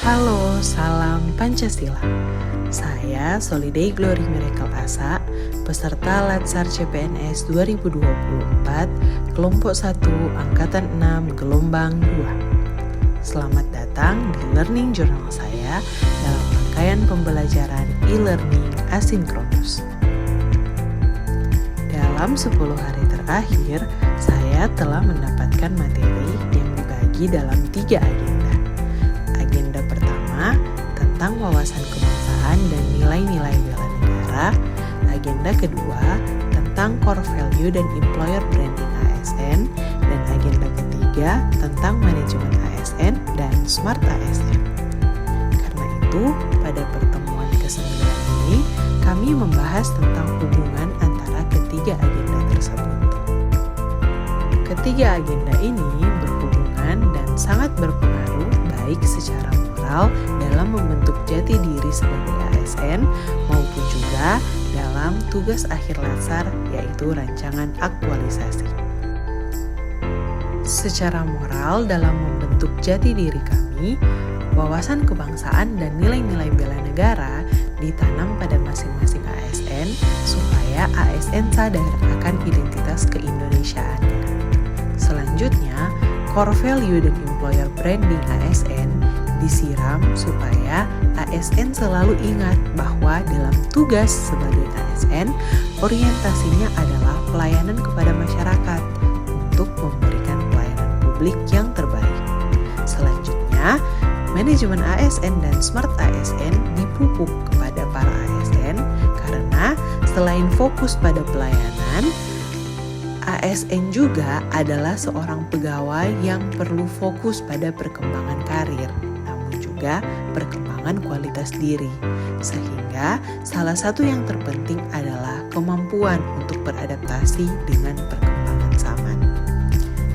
Halo, salam Pancasila. Saya Soliday Glory Miracle Asa, peserta Latsar CPNS 2024, kelompok 1, angkatan 6, gelombang 2. Selamat datang di learning journal saya dalam rangkaian pembelajaran e-learning asinkronus. Dalam 10 hari terakhir, saya telah mendapatkan materi yang dibagi dalam 3 agenda. Agenda pertama tentang wawasan kebangsaan dan nilai-nilai bela negara. Agenda kedua tentang core value dan employer branding ASN. Dan agenda ketiga tentang manajemen ASN dan smart ASN. Karena itu, pada pertemuan ke-9 ini, kami membahas tentang hubungan antara ketiga agenda tersebut. Ketiga agenda ini berhubungan dan sangat berpengaruh baik secara moral dalam membentuk jati diri sebagai ASN maupun juga dalam tugas akhir Latsar, yaitu rancangan aktualisasi. Secara moral dalam membentuk jati diri kami, wawasan kebangsaan dan nilai-nilai bela negara ditanam pada masing-masing ASN supaya ASN sadar akan identitas keindonesiaannya. Selanjutnya, core value dan employer branding ASN disiram supaya ASN selalu ingat bahwa dalam tugas sebagai ASN, orientasinya adalah pelayanan kepada masyarakat untuk memberikan pelayanan publik yang terbaik. Selanjutnya, manajemen ASN dan smart ASN dipupuk kepada para ASN karena selain fokus pada pelayanan, ASN juga adalah seorang pegawai yang perlu fokus pada perkembangan karir, namun juga perkembangan kualitas diri. Sehingga salah satu yang terpenting adalah kemampuan untuk beradaptasi dengan perkembangan zaman.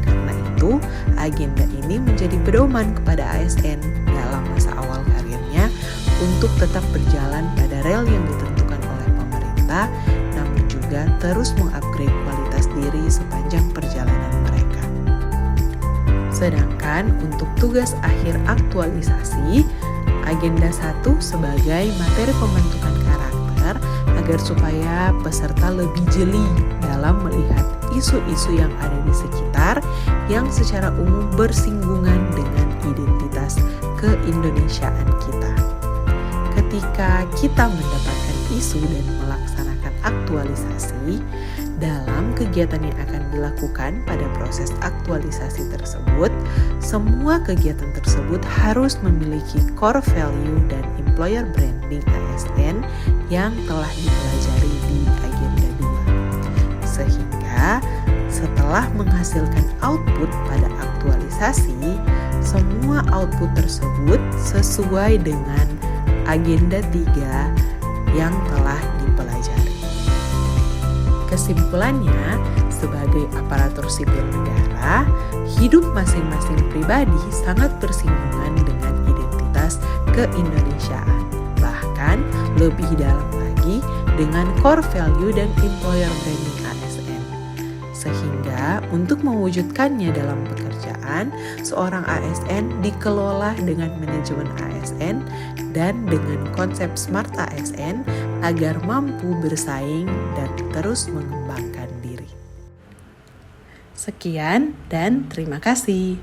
Karena itu, agenda ini menjadi pedoman kepada ASN dalam masa awal karirnya untuk tetap berjalan pada rel yang ditentukan oleh pemerintah, namun juga terus mengupgrade kualitas diri sepanjang perjalanan mereka. Sedangkan untuk tugas akhir aktualisasi, agenda 1 sebagai materi pembentukan karakter agar supaya peserta lebih jeli dalam melihat isu-isu yang ada di sekitar yang secara umum bersinggungan dengan identitas keindonesiaan kita. Ketika kita mendapatkan isu dan melaksanakan aktualisasi, dalam kegiatan yang akan dilakukan pada proses aktualisasi tersebut, semua kegiatan tersebut harus memiliki core value dan employer branding ASN yang telah dipelajari di agenda 2. Sehingga setelah menghasilkan output pada aktualisasi, semua output tersebut sesuai dengan agenda 3 yang telah dipelajari. Kesimpulannya, sebagai aparatur sipil negara, hidup masing-masing pribadi sangat bersinggungan dengan identitas keindonesiaan. Bahkan lebih dalam lagi dengan core value dan employer branding ASN. Sehingga untuk mewujudkannya dalam pekerjaan, seorang ASN dikelola dengan manajemen ASN dan dengan konsep smart ASN agar mampu bersaing dan terus mengembangkan diri. Sekian dan terima kasih.